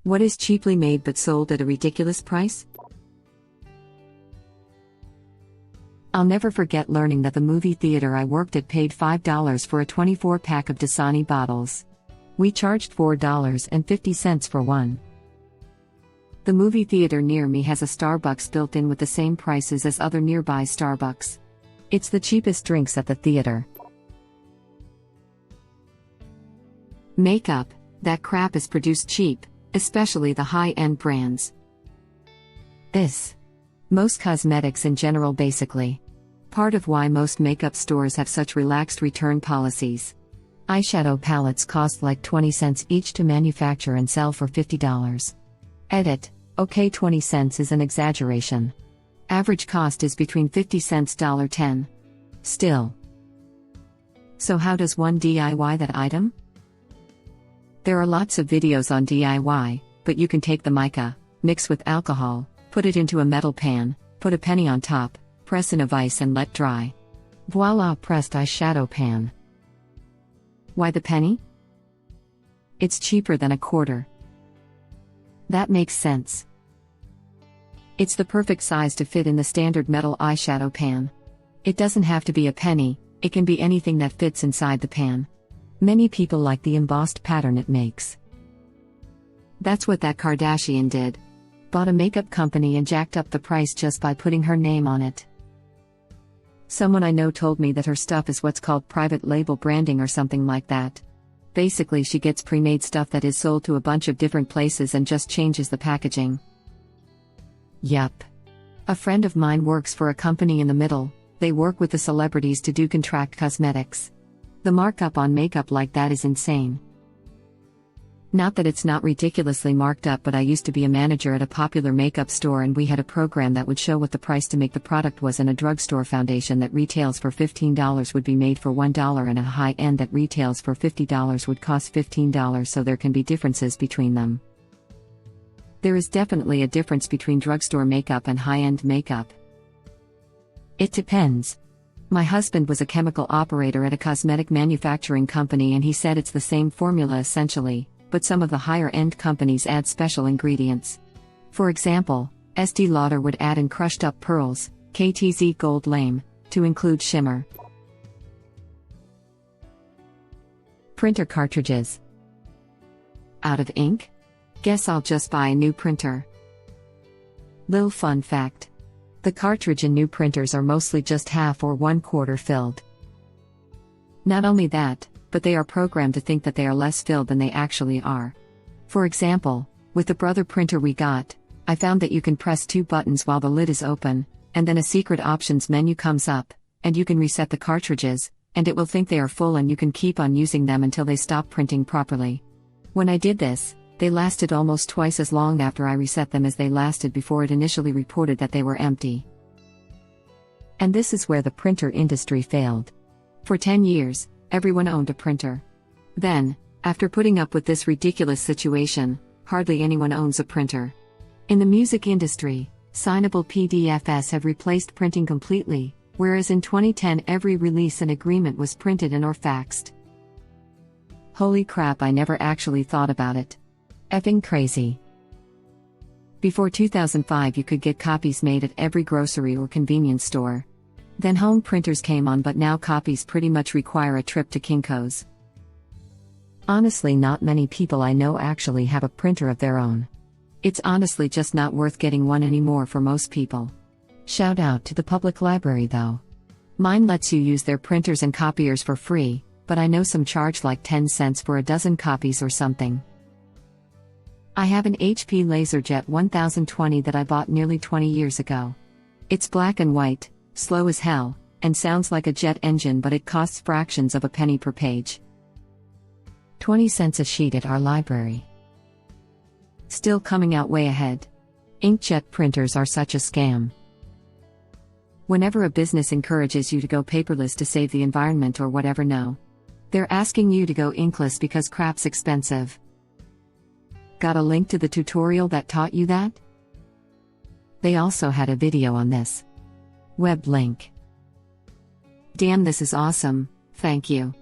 What is cheaply made but sold at a ridiculous price? I'll never forget learning that the movie theater I worked at paid $5 for a 24-pack of Dasani bottles. We charged $4.50 for one. The movie theater near me has a Starbucks built in with the same prices as other nearby Starbucks. It's the cheapest drinks at the theater. Makeup, that crap is produced cheap, especially the high-end brands. Most cosmetics in general basically. Part of why most makeup stores have such relaxed return policies. Eyeshadow palettes cost like 20 cents each to manufacture and sell for $50. Edit, okay, 20 cents is an exaggeration. Average cost is between 50 cents $10. Still. So how does one DIY that item? There are lots of videos on DIY, but you can take the mica, mix with alcohol, put it into a metal pan, put a penny on top, press in a vise and let dry. Voila, pressed eyeshadow pan. Why the penny? It's cheaper than a quarter. That makes sense. It's the perfect size to fit in the standard metal eyeshadow pan. It doesn't have to be a penny, it can be anything that fits inside the pan. Many people like the embossed pattern it makes. That's what that Kardashian did. Bought a makeup company and jacked up the price just by putting her name on it. Someone I know told me that her stuff is what's called private label branding or something like that. Basically, she gets pre-made stuff that is sold to a bunch of different places and just changes the packaging. Yup. A friend of mine works for a company in the middle. They work with the celebrities to do contract cosmetics. The markup on makeup like that is insane. Not that it's not ridiculously marked up, but I used to be a manager at a popular makeup store and we had a program that would show what the price to make the product was, and a drugstore foundation that retails for $15 would be made for $1 and a high-end that retails for $50 would cost $15, so there can be differences between them. There is definitely a difference between drugstore makeup and high-end makeup. It depends. My husband was a chemical operator at a cosmetic manufacturing company and he said it's the same formula essentially, but some of the higher-end companies add special ingredients. For example, Estée Lauder would add in crushed-up pearls, KTZ Gold Lame, to include shimmer. Printer cartridges. Out of ink? Guess I'll just buy a new printer. Lil fun fact. The cartridge in new printers are mostly just half or 1/4 filled. Not only that, but they are programmed to think that they are less filled than they actually are. For example, with the Brother printer we got, I found that you can press 2 buttons while the lid is open, and then a secret options menu comes up, and you can reset the cartridges, and it will think they are full and you can keep on using them until they stop printing properly. When I did this, they lasted almost twice as long after I reset them as they lasted before it initially reported that they were empty. And this is where the printer industry failed. For 10 years, everyone owned a printer. Then, after putting up with this ridiculous situation, hardly anyone owns a printer. In the music industry, signable PDFs have replaced printing completely, whereas in 2010 every release and agreement was printed and or faxed. Holy crap, I never actually thought about it. Effing crazy. Before 2005 you could get copies made at every grocery or convenience store. Then home printers came on, but now copies pretty much require a trip to Kinko's. Honestly, not many people I know actually have a printer of their own. It's honestly just not worth getting one anymore for most people. Shout out to the public library though. Mine lets you use their printers and copiers for free, but I know some charge like 10 cents for a dozen copies or something. I have an HP LaserJet 1020 that I bought nearly 20 years ago. It's black and white, slow as hell, and sounds like a jet engine, but it costs fractions of a penny per page. 20 cents a sheet at our library. Still coming out way ahead. Inkjet printers are such a scam. Whenever a business encourages you to go paperless to save the environment or whatever, no. They're asking you to go inkless because crap's expensive. Got a link to the tutorial that taught you that? They also had a video on this. Web link. Damn, this is awesome, thank you.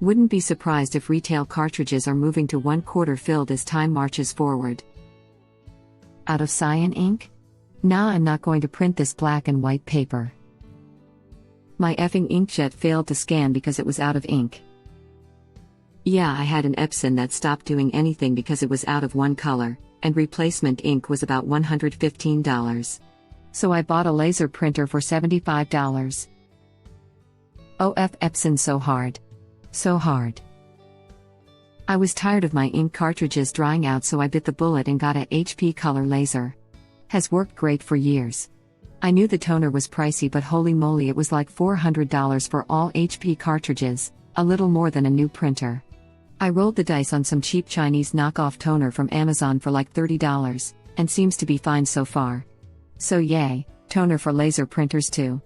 Wouldn't be surprised if retail cartridges are moving to 1/4 filled as time marches forward. Out of cyan ink? Nah, I'm not going to print this black and white paper. My effing inkjet failed to scan because it was out of ink. Yeah, I had an Epson that stopped doing anything because it was out of one color, and replacement ink was about $115. So I bought a laser printer for $75. OF Epson so hard. So hard. I was tired of my ink cartridges drying out, so I bit the bullet and got a HP color laser. Has worked great for years. I knew the toner was pricey, but holy moly, it was like $400 for all HP cartridges, a little more than a new printer. I rolled the dice on some cheap Chinese knockoff toner from Amazon for like $30, and seems to be fine so far. So yay, toner for laser printers too.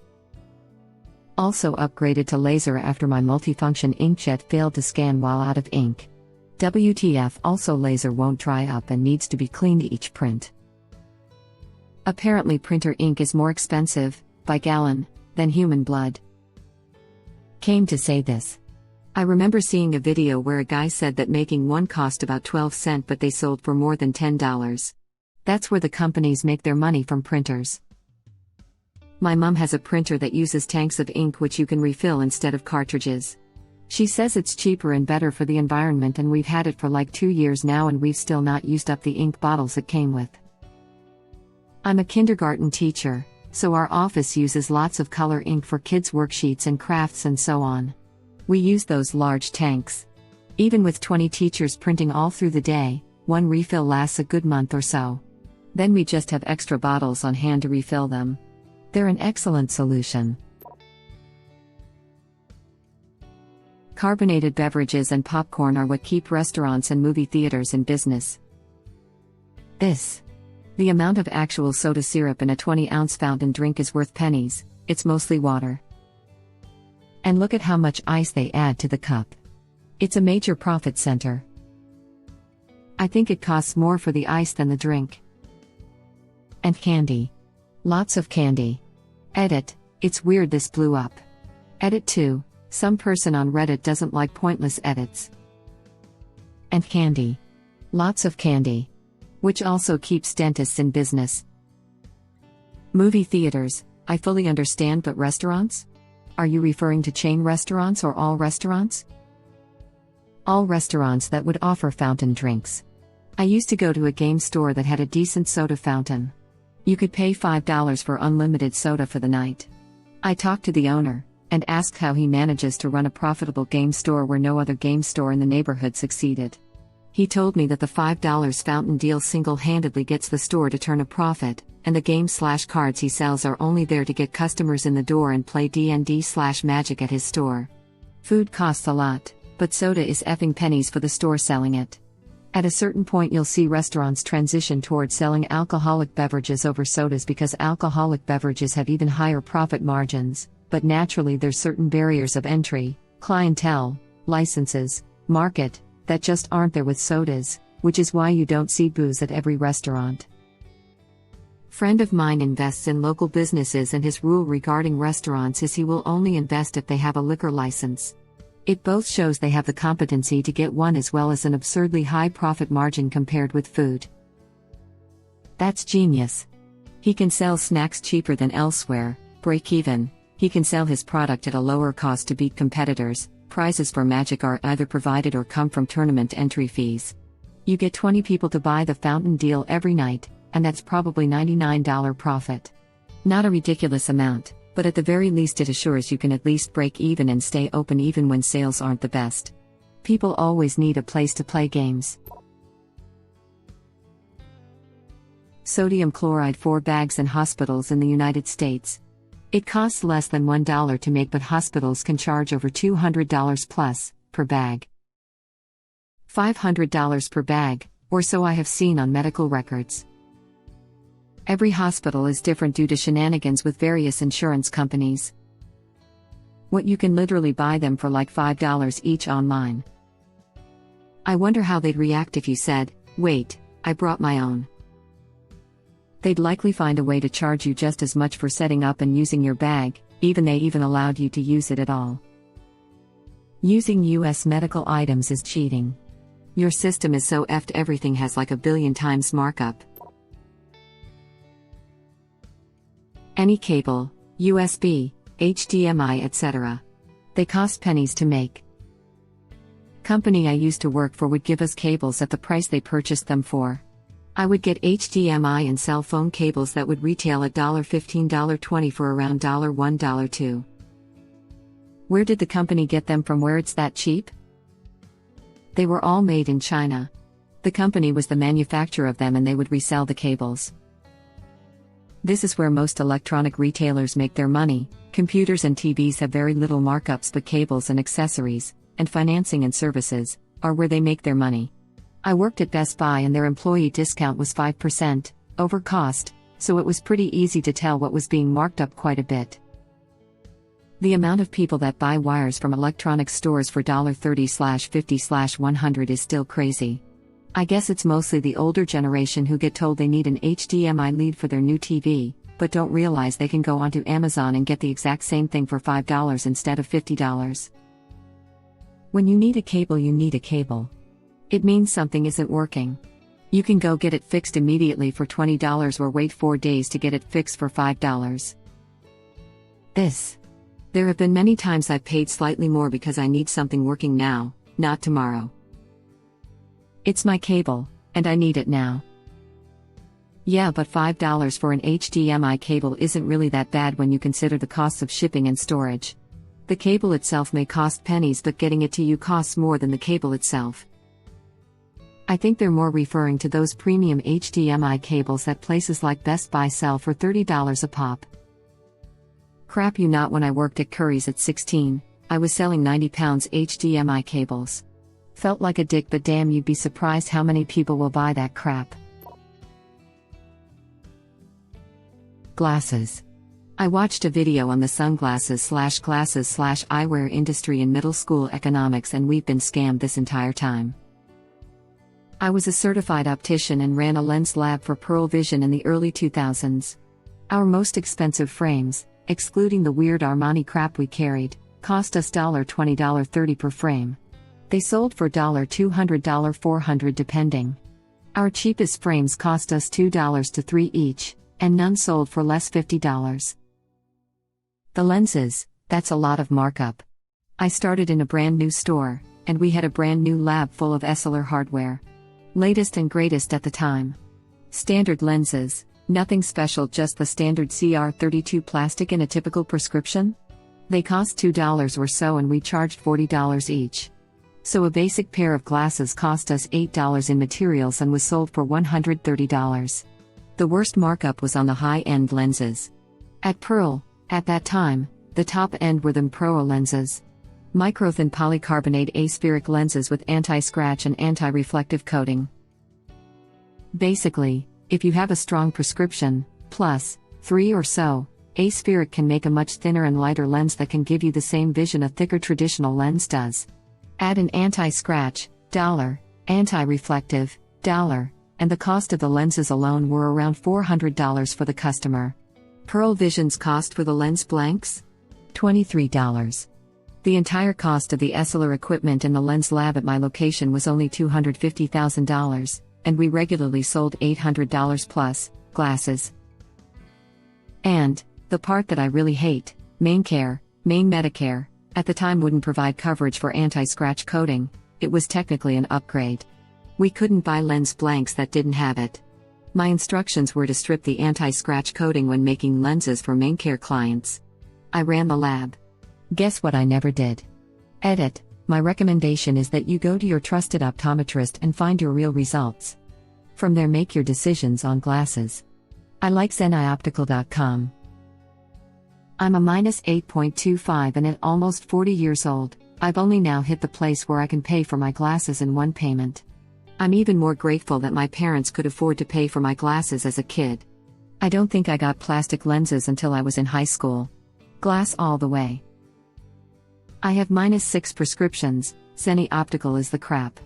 Also upgraded to laser after my multifunction inkjet failed to scan while out of ink. WTF, also laser won't dry up and needs to be cleaned each print. Apparently printer ink is more expensive, by gallon, than human blood. Came to say this. I remember seeing a video where a guy said that making one cost about 12 cents but they sold for more than $10. That's where the companies make their money from printers. My mom has a printer that uses tanks of ink which you can refill instead of cartridges. She says it's cheaper and better for the environment, and we've had it for like 2 years now and we've still not used up the ink bottles it came with. I'm a kindergarten teacher, so our office uses lots of color ink for kids' worksheets and crafts and so on. We use those large tanks. Even with 20 teachers printing all through the day, one refill lasts a good month or so. Then we just have extra bottles on hand to refill them. They're an excellent solution. Carbonated beverages and popcorn are what keep restaurants and movie theaters in business. The amount of actual soda syrup in a 20-ounce fountain drink is worth pennies, it's mostly water. And look at how much ice they add to the cup. It's a major profit center. I think it costs more for the ice than the drink. And candy. Lots of candy. Edit, it's weird this blew up. Edit 2, some person on Reddit doesn't like pointless edits. And candy. Lots of candy. Which also keeps dentists in business. Movie theaters, I fully understand, but restaurants? Are you referring to chain restaurants or all restaurants? All restaurants that would offer fountain drinks. I used to go to a game store that had a decent soda fountain. You could pay $5 for unlimited soda for the night. I talked to the owner, and asked how he manages to run a profitable game store where no other game store in the neighborhood succeeded. He told me that the $5 fountain deal single-handedly gets the store to turn a profit, and the games/cards he sells are only there to get customers in the door and play D&D/Magic at his store. Food costs a lot, but soda is effing pennies for the store selling it. At a certain point you'll see restaurants transition towards selling alcoholic beverages over sodas because alcoholic beverages have even higher profit margins, but naturally there's certain barriers of entry, clientele, licenses, market, that just aren't there with sodas, which is why you don't see booze at every restaurant. Friend of mine invests in local businesses, and his rule regarding restaurants is he will only invest if they have a liquor license. It both shows they have the competency to get one as well as an absurdly high profit margin compared with food. That's genius. He can sell snacks cheaper than elsewhere, break even, he can sell his product at a lower cost to beat competitors, prizes for Magic are either provided or come from tournament entry fees. You get 20 people to buy the fountain deal every night, and that's probably $99 profit. Not a ridiculous amount, but at the very least it assures you can at least break even and stay open even when sales aren't the best. People always need a place to play games. Sodium chloride 4 bags in hospitals in the United States. It costs less than $1 to make, but hospitals can charge over $200 plus per bag. $500 per bag, or so I have seen on medical records. Every hospital is different due to shenanigans with various insurance companies. What you can literally buy them for like $5 each online. I wonder how they'd react if you said, "Wait, I brought my own." They'd likely find a way to charge you just as much for setting up and using your bag, even they allowed you to use it at all. Using US medical items is cheating. Your system is so effed everything has like a billion times markup. Any cable, USB, HDMI etc. They cost pennies to make. Company I used to work for would give us cables at the price they purchased them for. I would get HDMI and cell phone cables that would retail at $15, $20 for around $1, $2. Where did the company get them from where it's that cheap? They were all made in China. The company was the manufacturer of them and they would resell the cables. This is where most electronic retailers make their money. Computers and TVs have very little markups, but cables and accessories, and financing and services, are where they make their money. I worked at Best Buy and their employee discount was 5% over cost, so it was pretty easy to tell what was being marked up quite a bit. The amount of people that buy wires from electronics stores for $30/50/100 is still crazy. I guess it's mostly the older generation who get told they need an HDMI lead for their new TV, but don't realize they can go onto Amazon and get the exact same thing for $5 instead of $50. When you need a cable, you need a cable. It means something isn't working. You can go get it fixed immediately for $20 or wait 4 days to get it fixed for $5. There have been many times I've paid slightly more because I need something working now, not tomorrow. It's my cable, and I need it now. Yeah, but $5 for an HDMI cable isn't really that bad when you consider the costs of shipping and storage. The cable itself may cost pennies, but getting it to you costs more than the cable itself. I think they're more referring to those premium HDMI cables that places like Best Buy sell for $30 a pop. Crap you not. When I worked at Curry's at 16, I was selling 90 pounds HDMI cables. Felt like a dick, but damn, you'd be surprised how many people will buy that crap. Glasses. I watched a video on the sunglasses/glasses/eyewear industry in middle school economics, and we've been scammed this entire time. I was a certified optician and ran a lens lab for Pearl Vision in the early 2000s. Our most expensive frames, excluding the weird Armani crap we carried, cost us $20, $30 per frame. They sold for $200, $400 depending. Our cheapest frames cost us $2 to $3 each, and none sold for less $50. The lenses, that's a lot of markup. I started in a brand new store, and we had a brand new lab full of Essilor hardware. Latest and greatest at the time. Standard lenses, nothing special, just the standard CR32 plastic in a typical prescription. They cost $2 or so, and we charged $40 each. So a basic pair of glasses cost us $8 in materials and was sold for $130. The worst markup was on the high-end lenses. At Pearl, at that time, the top end were them Pro lenses. Microthin polycarbonate aspheric lenses with anti-scratch and anti-reflective coating. Basically, if you have a strong prescription, plus 3 or so, aspheric can make a much thinner and lighter lens that can give you the same vision a thicker traditional lens does. Add an anti-scratch, $, anti-reflective, $, and the cost of the lenses alone were around $400 for the customer. Pearl Vision's cost for the lens blanks? $23. The entire cost of the Essilor equipment in the lens lab at my location was only $250,000, and we regularly sold $800 plus glasses. And the part that I really hate, Main Medicare, at the time wouldn't provide coverage for anti-scratch coating. It was technically an upgrade. We couldn't buy lens blanks that didn't have it. My instructions were to strip the anti-scratch coating when making lenses for Maincare clients. I ran the lab. Guess what I never did? Edit. My recommendation is that you go to your trusted optometrist and find your real results. From there, make your decisions on glasses. I like zenioptical.com. I'm a -8.25 and at almost 40 years old, I've only now hit the place where I can pay for my glasses in one payment. I'm even more grateful that my parents could afford to pay for my glasses as a kid. I don't think I got plastic lenses until I was in high school. Glass all the way. I have -6 prescriptions. Zenni Optical is the crap.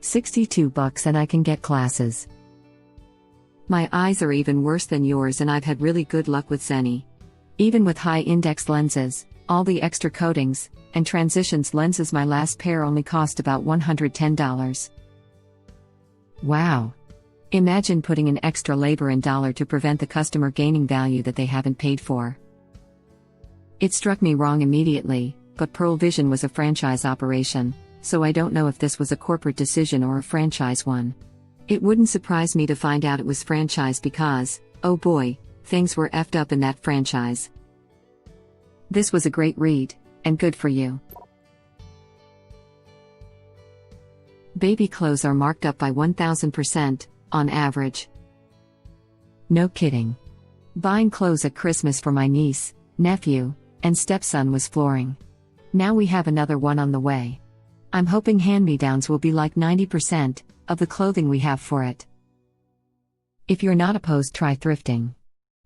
$62 and I can get glasses. My eyes are even worse than yours, and I've had really good luck with Zenni. Even with high index lenses, All the extra coatings and transitions lenses, my last pair only cost about $110. Wow. Imagine putting in extra labor and dollar to prevent the customer gaining value that they haven't paid for. It struck me wrong immediately, but Pearl Vision was a franchise operation, so I don't know if this was a corporate decision or a franchise one. It wouldn't surprise me to find out it was franchise because, oh boy, things were effed up in that franchise. This was a great read, and good for you. Baby clothes are marked up by 1,000%, on average. No kidding. Buying clothes at Christmas for my niece, nephew, and stepson was flooring. Now we have another one on the way. I'm hoping hand-me-downs will be like 90% of the clothing we have for it. If you're not opposed, try thrifting.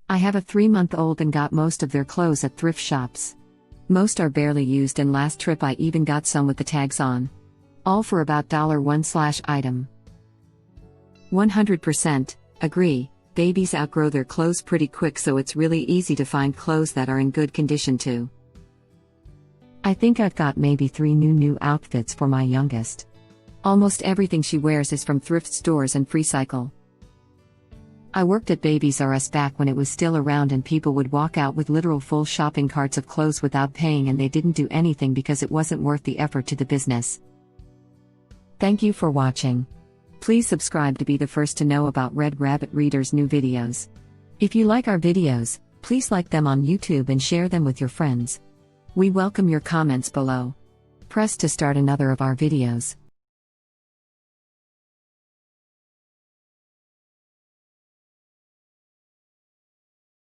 I have a 3-month-old and got most of their clothes at thrift shops. Most are barely used, and last trip I even got some with the tags on. All for about $1/item. 100% agree, babies outgrow their clothes pretty quick, so it's really easy to find clothes that are in good condition too. I think I've got maybe 3 new outfits for my youngest. Almost everything she wears is from thrift stores and FreeCycle. I worked at Babies R Us back when it was still around, and people would walk out with literal full shopping carts of clothes without paying, and they didn't do anything because it wasn't worth the effort to the business. Thank you for watching. Please subscribe to be the first to know about Red Rabbit Reader's new videos. If you like our videos, please like them on YouTube and share them with your friends. We welcome your comments below. Press to start another of our videos.